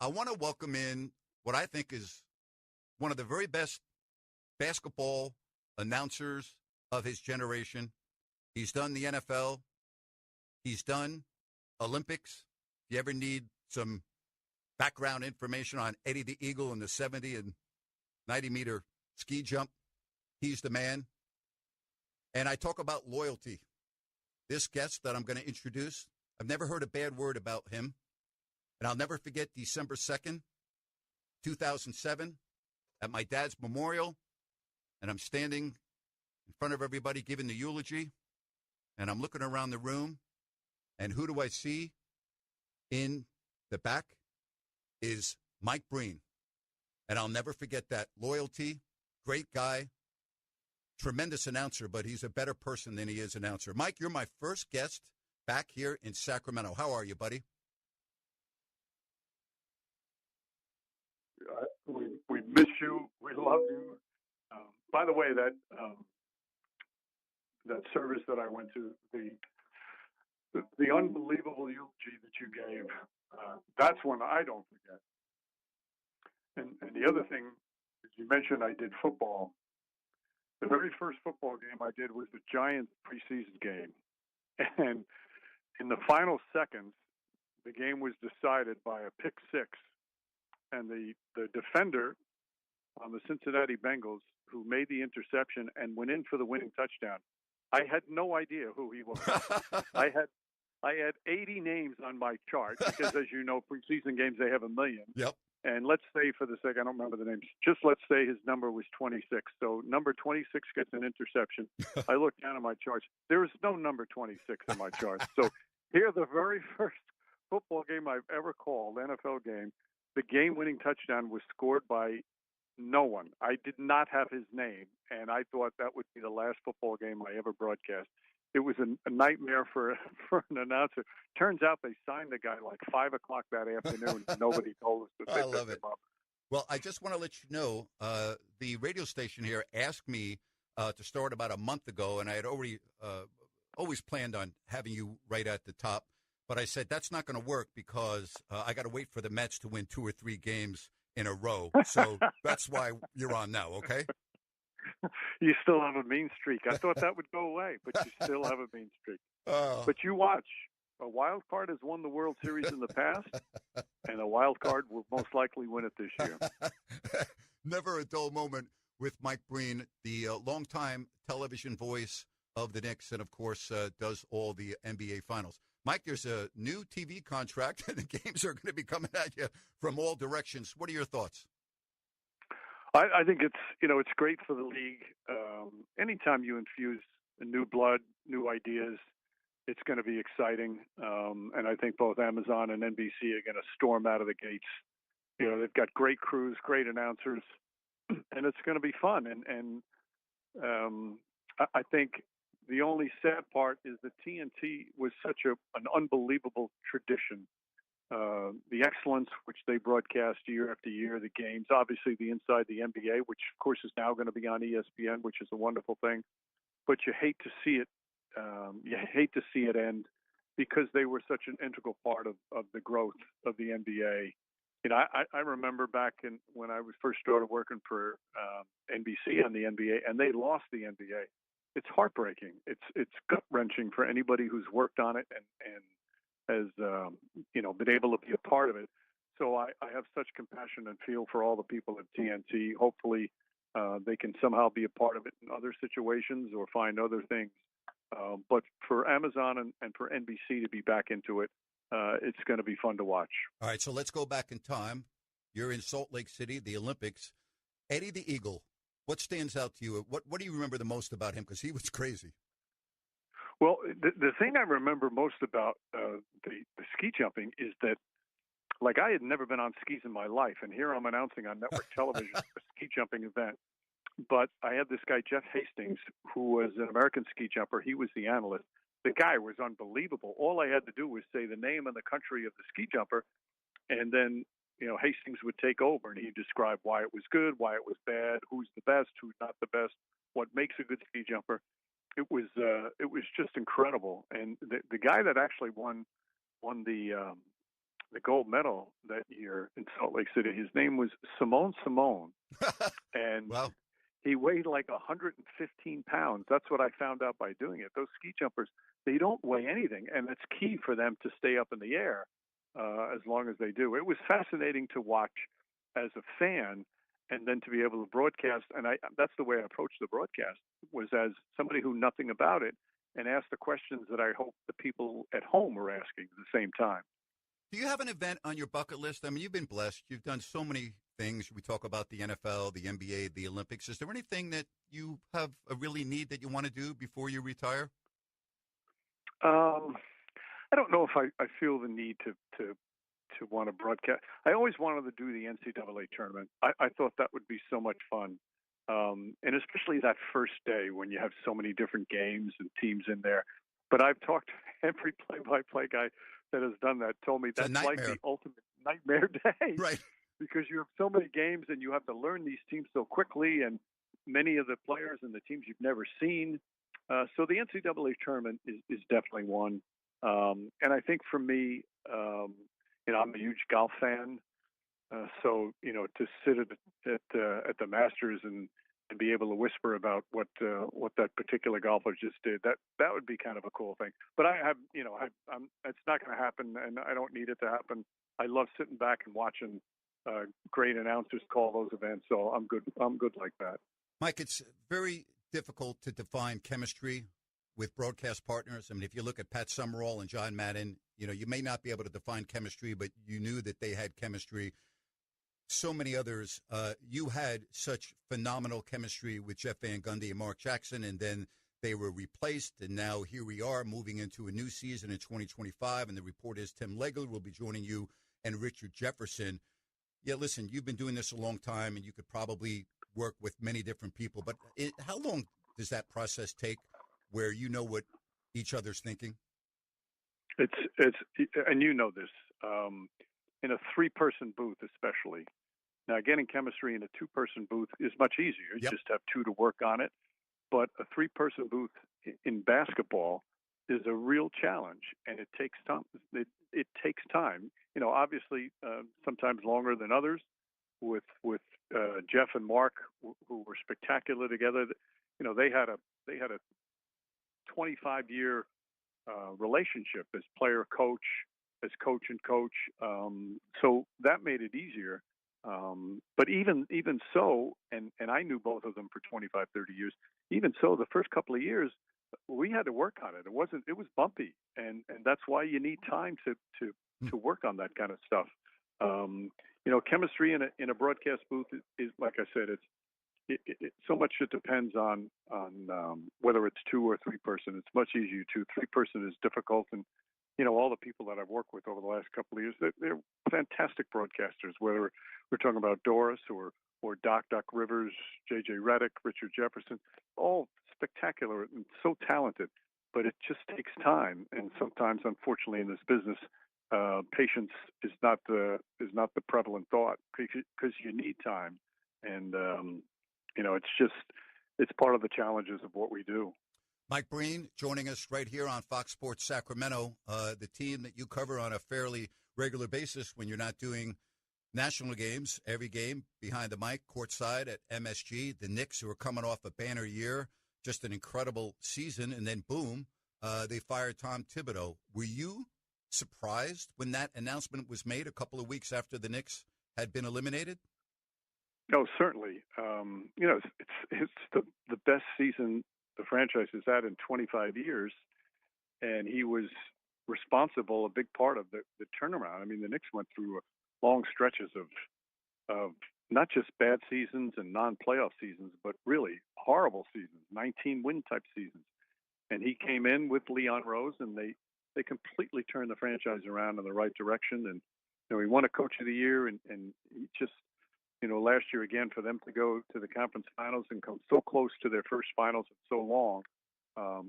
I want to welcome in what I think is one of the very best basketball announcers of his generation. He's done the NFL. He's done Olympics. If you ever need some background information on Eddie the Eagle and the 70 and 90-meter ski jump, he's the man. And I talk about loyalty. This guest that I'm going to introduce, I've never heard a bad word about him. And I'll never forget December 2nd, 2007, at my dad's memorial. And I'm standing in front of everybody giving the eulogy. And I'm looking around the room. And who do I see in the back is Mike Breen. And I'll never forget that. Loyalty, great guy, tremendous announcer, but he's a better person than he is announcer. Mike, you're my first guest back here in Sacramento. How are you, buddy? We miss you. We love you. By the way, that service that I went to, the unbelievable eulogy that you gave, that's one I don't forget. And the other thing, as you mentioned, I did football. The very first football game I did was the Giants preseason game. And in the final seconds, the game was decided by a pick six. And the defender on the Cincinnati Bengals, who made the interception and went in for the winning touchdown, I had no idea who he was. I had 80 names on my chart because, as you know, preseason games, they have 1 million. Yep. And let's say, for the sake, I don't remember the names, just let's say his number was 26. So number 26 gets an interception. I look down at my charts. There is no number 26 in my charts. So here, the very first football game I've ever called, NFL game, the game-winning touchdown was scored by no one. I did not have his name, and I thought that would be the last football game I ever broadcast. It was a nightmare for an announcer. Turns out they signed the guy like 5 o'clock that afternoon, and nobody told us that they picked him up. Well, I just want to let you know, the radio station here asked me to start about a month ago, and I had already always planned on having you right at the top. But I said, that's not going to work because I got to wait for the Mets to win 2 or 3 games in a row. So that's why you're on now, okay? You still have a mean streak. I thought that would go away, but you still have a mean streak. But you watch. A wild card has won the World Series in the past, and a wild card will most likely win it this year. Never a dull moment with Mike Breen, the longtime television voice of the Knicks, and, of course, does all the NBA Finals. Mike, there's a new TV contract, and the games are going to be coming at you from all directions. What are your thoughts? I think it's great for the league. Anytime you infuse new blood, new ideas, it's going to be exciting. And I think both Amazon and NBC are going to storm out of the gates. You know, they've got great crews, great announcers, and it's going to be fun. And I think the only sad part is that TNT was such an unbelievable tradition. The excellence which they broadcast year after year, the games, obviously the Inside the NBA, which of course is now going to be on ESPN, which is a wonderful thing. But you hate to see it. You hate to see it end because they were such an integral part of the growth of the NBA. You know, I remember back when I was first started working for NBC on the NBA, and they lost the NBA. It's heartbreaking. It's gut wrenching for anybody who's worked on it and has been able to be a part of it. So I have such compassion and feel for all the people at TNT. Hopefully they can somehow be a part of it in other situations or find other things. But for Amazon and for NBC to be back into it, it's going to be fun to watch. All right, so let's go back in time. You're in Salt Lake City, the Olympics. Eddie the Eagle, what stands out to you? What do you remember the most about him? Because he was crazy. Well, the thing I remember most about the ski jumping is that, like, I had never been on skis in my life, and here I'm announcing on network television a ski jumping event. But I had this guy, Jeff Hastings, who was an American ski jumper. He was the analyst. The guy was unbelievable. All I had to do was say the name and the country of the ski jumper, and then Hastings would take over, and he'd describe why it was good, why it was bad, who's the best, who's not the best, what makes a good ski jumper. It was just incredible. And the guy that actually won the the gold medal that year in Salt Lake City. His name was Simone, and Well, he weighed like 115 pounds. That's what I found out by doing it. Those ski jumpers, they don't weigh anything, and it's key for them to stay up in the air as long as they do. It was fascinating to watch as a fan, and then to be able to broadcast. And that's the way I approached the broadcast, was as somebody who knew nothing about it, and asked the questions that I hope the people at home are asking at the same time. do you have an event on your bucket list? I mean, you've been blessed. You've done so many things. We talk about the NFL, the NBA, the Olympics. Is there anything that you have a really need that you want to do before you retire? I don't know if I feel the need to want to broadcast. I always wanted to do the NCAA tournament. I thought that would be so much fun. And especially that first day when you have so many different games and teams in there. But I've talked to every play-by-play guy that has done that, told me It's a that's like nightmare. the ultimate nightmare day. Right. Because you have so many games and you have to learn these teams so quickly, and many of the players and the teams you've never seen. So the NCAA tournament is definitely one. And I think for me, I'm a huge golf fan. So to sit at the Masters and be able to whisper about what that particular golfer just did, that would be kind of a cool thing. But it's not going to happen, and I don't need it to happen. I love sitting back and watching great announcers call those events, so I'm good. I'm good like that. Mike, it's very difficult to define chemistry with broadcast partners. I mean, if you look at Pat Summerall and John Madden, you may not be able to define chemistry, but you knew that they had chemistry. So many others. You had such phenomenal chemistry with Jeff Van Gundy and Mark Jackson, and then they were replaced, and now here we are moving into a new season in 2025, and the report is Tim Legler will be joining you and Richard Jefferson. Yeah, listen, you've been doing this a long time, and you could probably work with many different people, but how long does that process take where you know what each other's thinking? It's and you know this, in a 3-person booth especially. Now, getting chemistry in a 2-person booth is much easier. You just have 2 to work on it. But a 3-person booth in basketball is a real challenge, and it takes time. It takes time. Obviously, sometimes longer than others. With Jeff and Mark, who were spectacular together. They had a 25-year relationship as player coach, as coach and coach. So that made it easier. But even so, and I knew both of them for 25, 30 years. Even so, the first couple of years, we had to work on it. It was bumpy, and that's why you need time to work on that kind of stuff. Chemistry in a broadcast booth is like I said, it so much it depends on whether it's 2 or 3-person. It's much easier. 3-person is difficult, and all the people that I've worked with over the last couple of years, they're fantastic broadcasters. Whether we're talking about Doris or Doc Rivers, J.J. Redick, Richard Jefferson, all spectacular and so talented. But it just takes time, and sometimes, unfortunately, in this business, patience is not the prevalent thought because you need time, and it's part of the challenges of what we do. Mike Breen joining us right here on Fox Sports Sacramento, the team that you cover on a fairly regular basis when you're not doing national games, every game behind the mic, courtside at MSG. The Knicks, who are coming off a banner year, just an incredible season, and then boom, they fired Tom Thibodeau. Were you surprised when that announcement was made a couple of weeks after the Knicks had been eliminated? No, certainly. It's the best season the franchise has had in 25 years, and he was responsible, a big part of the turnaround. I mean, the Knicks went through long stretches of not just bad seasons and non-playoff seasons, but really horrible seasons, 19-win type seasons. And he came in with Leon Rose, and they completely turned the franchise around in the right direction. And he won a Coach of the Year, and he just, last year again, for them to go to the conference finals and come so close to their first finals in so long,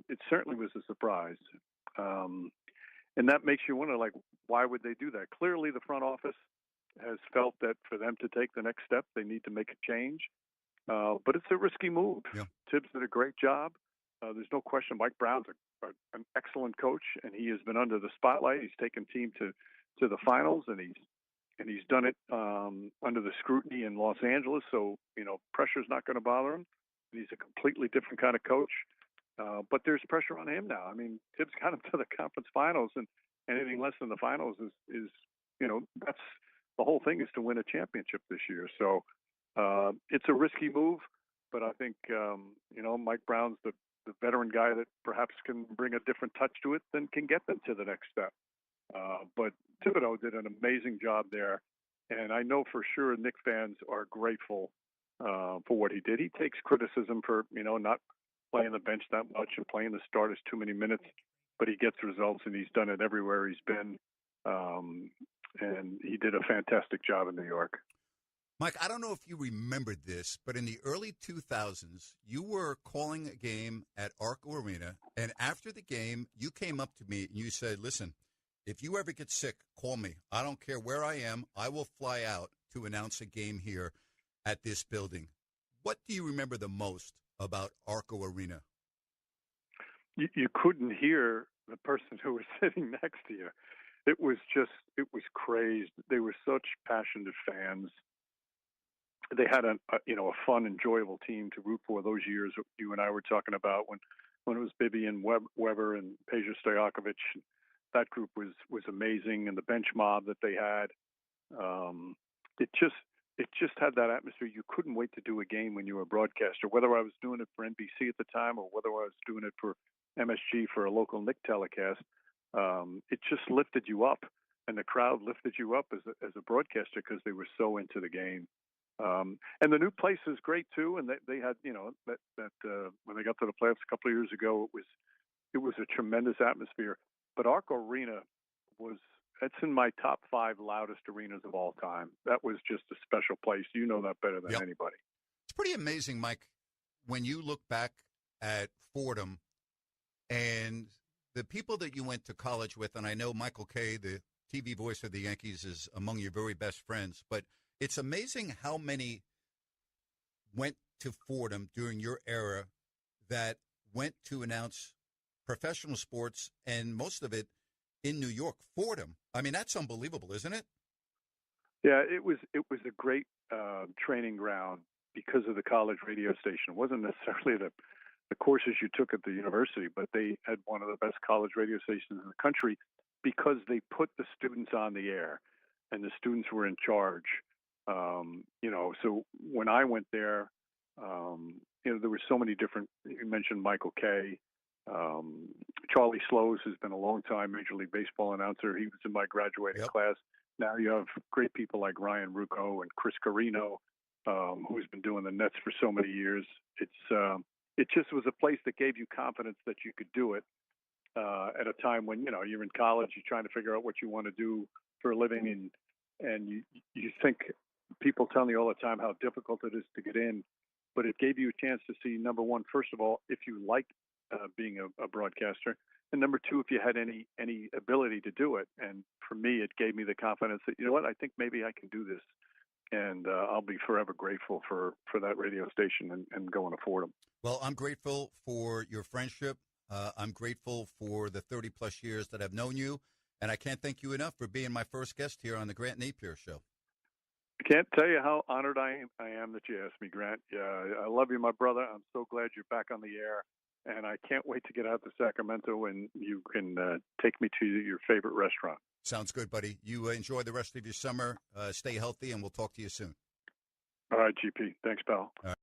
it certainly was a surprise. And that makes you wonder, like, why would they do that? Clearly, the front office has felt that for them to take the next step, they need to make a change. But it's a risky move. Yeah. Tibbs did a great job. There's no question Mike Brown's an excellent coach, and he has been under the spotlight. He's taken team to to the finals, and he's done it under the scrutiny in Los Angeles. So pressure's not going to bother him. He's a completely different kind of coach. But there's pressure on him now. I mean, Tibbs got him to the conference finals, and anything less than the finals is that's the whole thing, is to win a championship this year. So it's a risky move, but I think Mike Brown's the veteran guy that perhaps can bring a different touch to it than can get them to the next step. But Thibodeau did an amazing job there, and I know for sure Knicks fans are grateful for what he did. He takes criticism for not playing the bench that much and playing the starters too many minutes, but he gets results, and he's done it everywhere he's been. And he did a fantastic job in New York. Mike, I don't know if you remembered this, but in the early 2000s, you were calling a game at Arco Arena, and after the game, you came up to me and you said, listen, if you ever get sick, call me. I don't care where I am. I will fly out to announce a game here at this building. What do you remember the most about Arco Arena? You couldn't hear the person who was sitting next to you. It was crazed. They were such passionate fans. They had a fun, enjoyable team to root for those years you and I were talking about when it was Bibby and Weber and Peja Stojakovic. That group was amazing, and the bench mob that they had. It just had that atmosphere. You couldn't wait to do a game when you were a broadcaster, whether I was doing it for NBC at the time or whether I was doing it for MSG for a local Knicks telecast. It just lifted you up, and the crowd lifted you up as a broadcaster because they were so into the game. And the new place is great too. And they had, when they got to the playoffs a couple of years ago, it was a tremendous atmosphere. But Arco Arena it's in my top 5 loudest arenas of all time. That was just a special place. You know that better than anybody. It's pretty amazing, Mike, when you look back at Fordham and the people that you went to college with, and I know Michael Kay, the TV voice of the Yankees, is among your very best friends, but it's amazing how many went to Fordham during your era that went to announce professional sports, and most of it in New York. Fordham. I mean, that's unbelievable, isn't it? Yeah, it was a great training ground because of the college radio station. It wasn't necessarily the courses you took at the university, but they had one of the best college radio stations in the country because they put the students on the air, and the students were in charge. So when I went there, there were so many different. You mentioned Michael Kay. Charlie Slows has been a long-time Major League Baseball announcer. He was in my graduating class. Now you have great people like Ryan Rucco and Chris Carino, who's been doing the Nets for so many years. It just was a place that gave you confidence that you could do it at a time when you're in college, you're trying to figure out what you want to do for a living, and you think people tell you all the time how difficult it is to get in, but it gave you a chance to see, number one, first of all, if you like being a broadcaster, and number two, if you had any ability to do it. And for me, it gave me the confidence that, you know what, I think maybe I can do this. And I'll be forever grateful for that radio station and going to Fordham. Well, I'm grateful for your friendship. I'm grateful for the 30-plus years that I've known you. And I can't thank you enough for being my first guest here on the Grant Napier Show. I can't tell you how honored I am that you asked me, Grant. I love you, my brother. I'm so glad you're back on the air. And I can't wait to get out to Sacramento and you can take me to your favorite restaurant. Sounds good, buddy. You enjoy the rest of your summer. Stay healthy, and we'll talk to you soon. All right, GP. Thanks, pal. All right.